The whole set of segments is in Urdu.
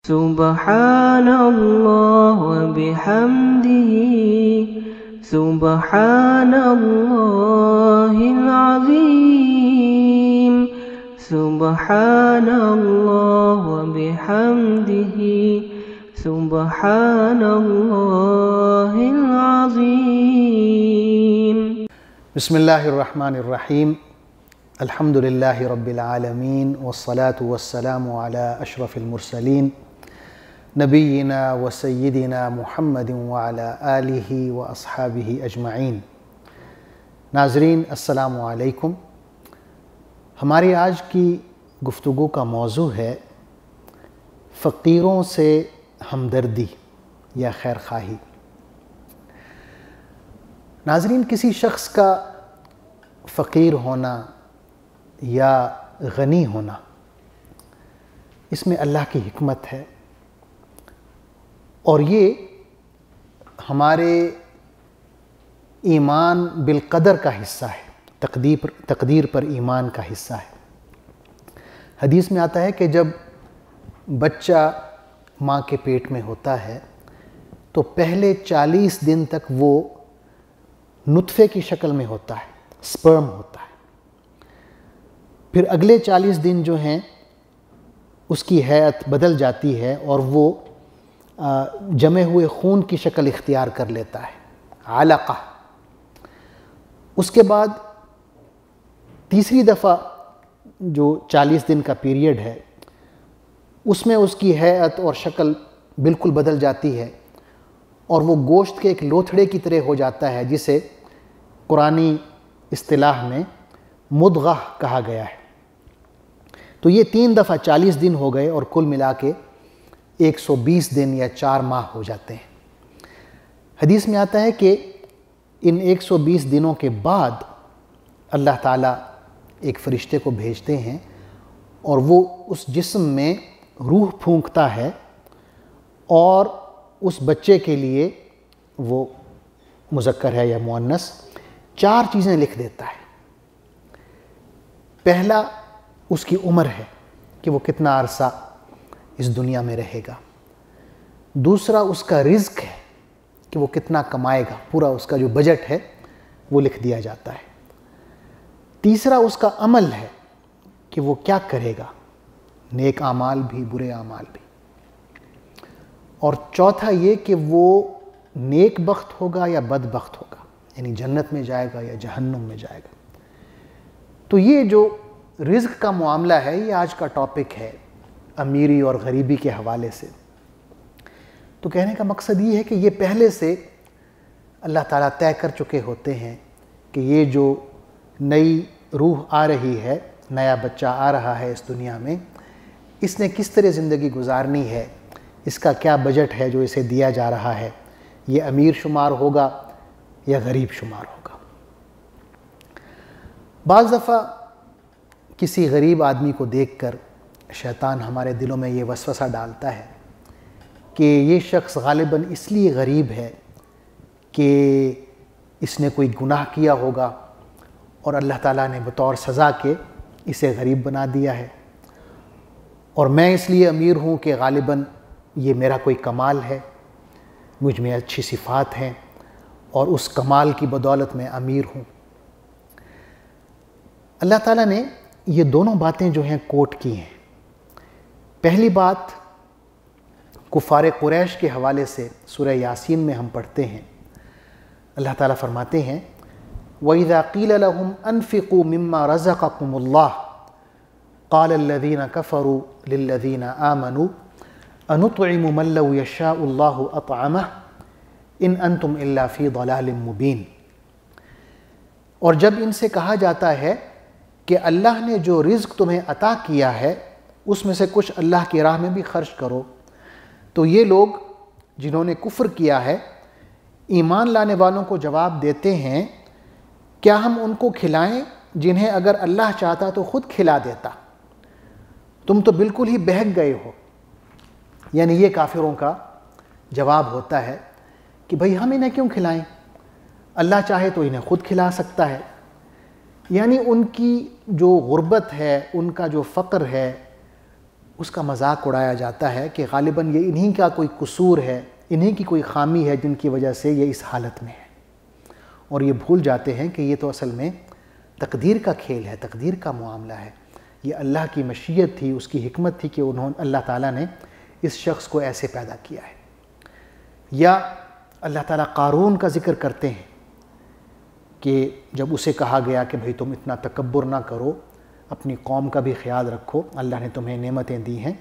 سبحان اللہ وبحمدہ سبحان اللہ العظیم سبحان اللہ وبحمدہ سبحان اللہ العظیم۔ بسم اللہ الرحمن الرحیم۔ الحمد للہ رب العالمین والصلاة والسلام علی اشرف المرسلین نبینا و سیدنا محمد وعلی آلہ و اصحابہ اجمعین۔ ناظرین السلام علیکم۔ ہماری آج کی گفتگو کا موضوع ہے فقیروں سے ہمدردی یا خیر خواہی۔ ناظرین، کسی شخص کا فقیر ہونا یا غنی ہونا، اس میں اللہ کی حکمت ہے، اور یہ ہمارے ایمان بالقدر کا حصہ ہے، تقدیر پر ایمان کا حصہ ہے۔ حدیث میں آتا ہے کہ جب بچہ ماں کے پیٹ میں ہوتا ہے تو پہلے 40 دن تک وہ نطفے کی شکل میں ہوتا ہے، سپرم ہوتا ہے۔ پھر اگلے 40 دن جو ہیں اس کی ہیئت بدل جاتی ہے اور وہ جمے ہوئے خون کی شکل اختیار کر لیتا ہے، علقہ۔ اس کے بعد تیسری دفعہ جو 40 دن کا پیریڈ ہے اس میں اس کی ہیئت اور شکل بالکل بدل جاتی ہے اور وہ گوشت کے ایک لوتھڑے کی طرح ہو جاتا ہے، جسے قرآنی اصطلاح میں مضغہ کہا گیا ہے۔ تو یہ 3 دفعہ 40 دن ہو گئے اور کل ملا کے 120 دن یا 4 ماہ ہو جاتے ہیں۔ حدیث میں آتا ہے کہ ان 120 دنوں کے بعد اللہ تعالیٰ ایک فرشتے کو بھیجتے ہیں اور وہ اس جسم میں روح پھونکتا ہے اور اس بچے کے لیے، وہ مذکر ہے یا مؤنث، 4 چیزیں لکھ دیتا ہے۔ پہلا اس کی عمر ہے کہ وہ کتنا عرصہ اس دنیا میں رہے گا۔ دوسرا اس کا رزق ہے کہ وہ کتنا کمائے گا، پورا اس کا جو بجٹ ہے وہ لکھ دیا جاتا ہے۔ تیسرا اس کا عمل ہے کہ وہ کیا کرے گا، نیک اعمال بھی برے اعمال بھی۔ اور چوتھا یہ کہ وہ نیک بخت ہوگا یا بد بخت ہوگا، یعنی جنت میں جائے گا یا جہنم میں جائے گا۔ تو یہ جو رزق کا معاملہ ہے یہ آج کا ٹاپک ہے، امیری اور غریبی کے حوالے سے۔ تو کہنے کا مقصد یہ ہے کہ یہ پہلے سے اللہ تعالیٰ طے کر چکے ہوتے ہیں کہ یہ جو نئی روح آ رہی ہے، نیا بچہ آ رہا ہے اس دنیا میں، اس نے کس طرح زندگی گزارنی ہے، اس کا کیا بجٹ ہے جو اسے دیا جا رہا ہے، یہ امیر شمار ہوگا یا غریب شمار ہوگا۔ بعض دفعہ کسی غریب آدمی کو دیکھ کر شیطان ہمارے دلوں میں یہ وسوسہ ڈالتا ہے کہ یہ شخص غالباً اس لیے غریب ہے کہ اس نے کوئی گناہ کیا ہوگا اور اللہ تعالیٰ نے بطور سزا کے اسے غریب بنا دیا ہے، اور میں اس لیے امیر ہوں کہ غالباً یہ میرا کوئی کمال ہے، مجھ میں اچھی صفات ہیں اور اس کمال کی بدولت میں امیر ہوں۔ اللہ تعالیٰ نے یہ دونوں باتیں جو ہیں کوٹ کی ہیں۔ پہلی بات کفار قریش کے حوالے سے سورہ یاسین میں ہم پڑھتے ہیں، اللہ تعالیٰ فرماتے ہیں وَإِذَا قِيلَ لَهُمْ أَنفِقُوا مِمَّا رَزَقَكُمُ اللَّهُ قَالَ الَّذِينَ كَفَرُوا لِلَّذِينَ آمَنُوا أَنُطْعِمُ مَن لَّوْ يَشَاءُ اللَّهُ أَطْعَمَهُ إِنْ أَنْتُمْ إِلَّا فِي ضَلَالٍ مُّبِينٍ۔ اور جب ان سے کہا جاتا ہے کہ اللہ نے جو رزق تمہیں عطا کیا ہے اس میں سے کچھ اللہ کی راہ میں بھی خرچ کرو، تو یہ لوگ جنہوں نے کفر کیا ہے ایمان لانے والوں کو جواب دیتے ہیں، کیا ہم ان کو کھلائیں جنہیں اگر اللہ چاہتا تو خود کھلا دیتا، تم تو بالکل ہی بہک گئے ہو۔ یعنی یہ کافروں کا جواب ہوتا ہے کہ بھئی ہم انہیں کیوں کھلائیں، اللہ چاہے تو انہیں خود کھلا سکتا ہے۔ یعنی ان کی جو غربت ہے، ان کا جو فقر ہے، اس کا مذاق اڑایا جاتا ہے کہ غالباً یہ انہی کا کوئی قصور ہے، انہی کی کوئی خامی ہے جن کی وجہ سے یہ اس حالت میں ہے، اور یہ بھول جاتے ہیں کہ یہ تو اصل میں تقدیر کا کھیل ہے، تقدیر کا معاملہ ہے، یہ اللہ کی مشیت تھی، اس کی حکمت تھی کہ اللہ تعالیٰ نے اس شخص کو ایسے پیدا کیا ہے۔ یا اللہ تعالیٰ قارون کا ذکر کرتے ہیں کہ جب اسے کہا گیا کہ بھئی تم اتنا تکبر نہ کرو، اپنی قوم کا بھی خیال رکھو، اللہ نے تمہیں نعمتیں دی ہیں،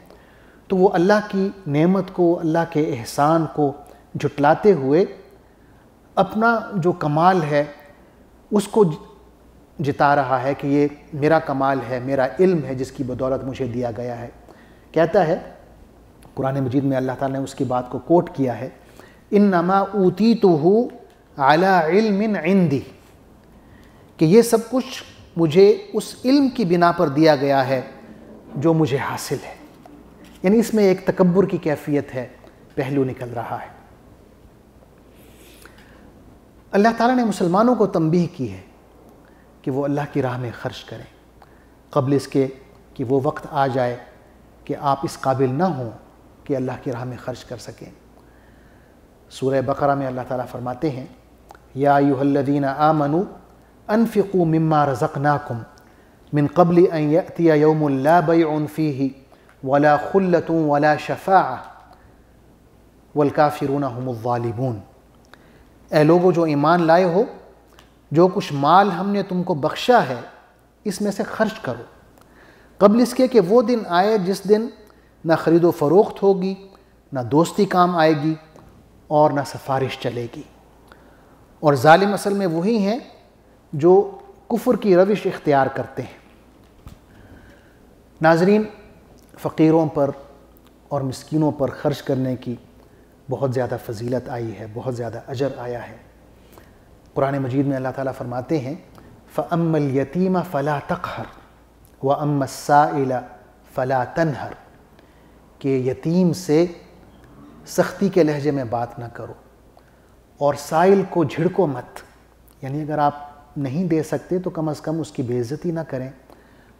تو وہ اللہ کی نعمت کو، اللہ کے احسان کو جھٹلاتے ہوئے اپنا جو کمال ہے اس کو جتا رہا ہے کہ یہ میرا کمال ہے، میرا علم ہے جس کی بدولت مجھے دیا گیا ہے۔ کہتا ہے قرآن مجید میں، اللہ تعالیٰ نے اس کی بات کو کوٹ کیا ہے، انما اوتیتہ علی علم عندی، کہ یہ سب کچھ مجھے اس علم کی بنا پر دیا گیا ہے جو مجھے حاصل ہے۔ یعنی اس میں ایک تکبر کی کیفیت ہے، پہلو نکل رہا ہے۔ اللہ تعالیٰ نے مسلمانوں کو تنبیہ کی ہے کہ وہ اللہ کی راہ میں خرچ کریں قبل اس کے کہ وہ وقت آ جائے کہ آپ اس قابل نہ ہوں کہ اللہ کی راہ میں خرچ کر سکیں۔ سورہ بقرہ میں اللہ تعالیٰ فرماتے ہیں، یا ایھا الذین آمنوا انفقوا مما رزقناکم من قبل ان یأتی یوم لا بیع فیہ ولا خلۃ ولا شفاعہ والکافرون هم الظالمون۔ اے لوگو جو ایمان لائے ہو، جو کچھ مال ہم نے تم کو بخشا ہے اس میں سے خرچ کرو، قبل اس کے کہ وہ دن آئے جس دن نہ خرید و فروخت ہوگی، نہ دوستی کام آئے گی، اور نہ سفارش چلے گی۔ اور ظالم اصل میں وہی ہیں جو کفر کی روش اختیار کرتے ہیں۔ ناظرین، فقیروں پر اور مسکینوں پر خرچ کرنے کی بہت زیادہ فضیلت آئی ہے، بہت زیادہ اجر آیا ہے۔ قرآن مجید میں اللہ تعالیٰ فرماتے ہیں، فَأَمَّا الْيَتِيمَ فَلَا تَقْهَرْ وَأَمَّا السَّائِلَ فَلَا تَنْهَرْ، کہ یتیم سے سختی کے لہجے میں بات نہ کرو اور سائل کو جھڑکو مت، یعنی اگر آپ نہیں دے سکتے تو کم از کم اس کی بے عزتی نہ کریں،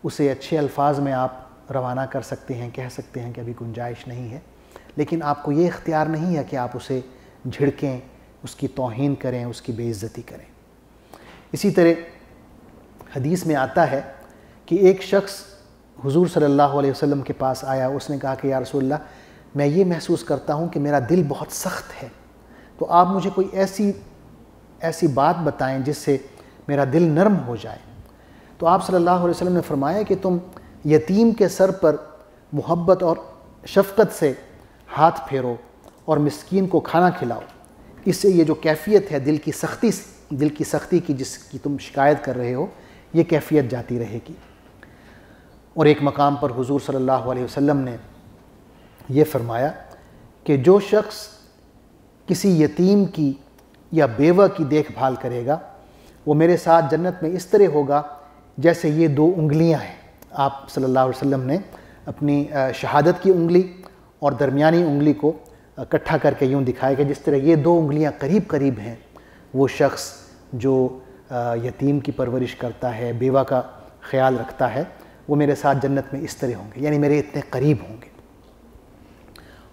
اسے اچھے الفاظ میں آپ روانہ کر سکتے ہیں، کہہ سکتے ہیں کہ ابھی گنجائش نہیں ہے، لیکن آپ کو یہ اختیار نہیں ہے کہ آپ اسے جھڑکیں، اس کی توہین کریں، اس کی بے عزتی کریں۔ اسی طرح حدیث میں آتا ہے کہ ایک شخص حضور صلی اللہ علیہ وسلم کے پاس آیا، اس نے کہا کہ یا رسول اللہ، میں یہ محسوس کرتا ہوں کہ میرا دل بہت سخت ہے، تو آپ مجھے کوئی ایسی بات بتائیں جس سے میرا دل نرم ہو جائے۔ تو آپ صلی اللہ علیہ وسلم نے فرمایا کہ تم یتیم کے سر پر محبت اور شفقت سے ہاتھ پھیرو اور مسکین کو کھانا کھلاؤ، اس سے یہ جو کیفیت ہے دل کی سختی کی جس کی تم شکایت کر رہے ہو، یہ کیفیت جاتی رہے گی۔ اور ایک مقام پر حضور صلی اللہ علیہ وسلم نے یہ فرمایا کہ جو شخص کسی یتیم کی یا بیوہ کی دیکھ بھال کرے گا، وہ میرے ساتھ جنت میں اس طرح ہوگا جیسے یہ دو انگلیاں ہیں۔ آپ صلی اللہ علیہ وسلم نے اپنی شہادت کی انگلی اور درمیانی انگلی کو اکٹھا کر کے یوں دکھایا کہ جس طرح یہ دو انگلیاں قریب قریب ہیں، وہ شخص جو یتیم کی پرورش کرتا ہے، بیوہ کا خیال رکھتا ہے، وہ میرے ساتھ جنت میں اس طرح ہوں گے، یعنی میرے اتنے قریب ہوں گے۔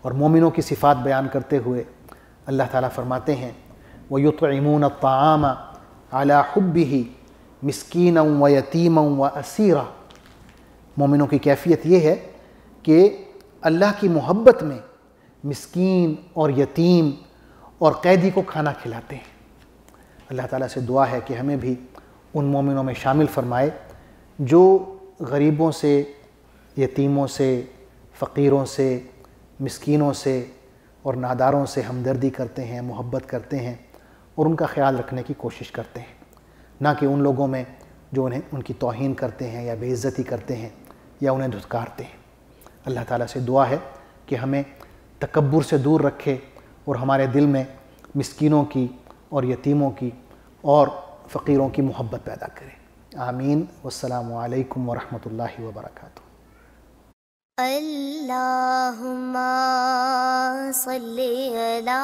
اور مومنوں کی صفات بیان کرتے ہوئے اللہ تعالیٰ فرماتے ہیں، وَيُطْعِمُونَ الطَّعَامَ عَلَى حُبِّهِ مِسْكِينًا وَيَتِيمًا وَأَسِيرًا۔ مومنوں کی کیفیت یہ ہے کہ اللہ کی محبت میں مسکین اور یتیم اور قیدی کو کھانا کھلاتے ہیں۔ اللہ تعالیٰ سے دعا ہے کہ ہمیں بھی ان مومنوں میں شامل فرمائے جو غریبوں سے، یتیموں سے، فقیروں سے، مسکینوں سے اور ناداروں سے ہمدردی کرتے ہیں، محبت کرتے ہیں اور ان کا خیال رکھنے کی کوشش کرتے ہیں، نہ کہ ان لوگوں میں جو ان کی توہین کرتے ہیں یا بے عزتی کرتے ہیں یا انہیں دھتکارتے ہیں۔ اللہ تعالیٰ سے دعا ہے کہ ہمیں تکبر سے دور رکھے اور ہمارے دل میں مسکینوں کی اور یتیموں کی اور فقیروں کی محبت پیدا کرے۔ آمین۔ والسلام علیکم ورحمۃ اللہ وبرکاتہ۔ اللہم صلی علی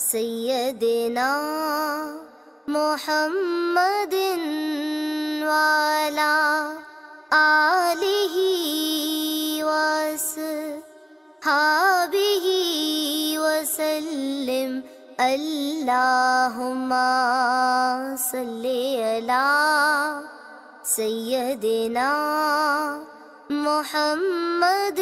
سیدنا محمد وعلی آلہ وأصحابه وسلم اللهم صل على سيدنا محمد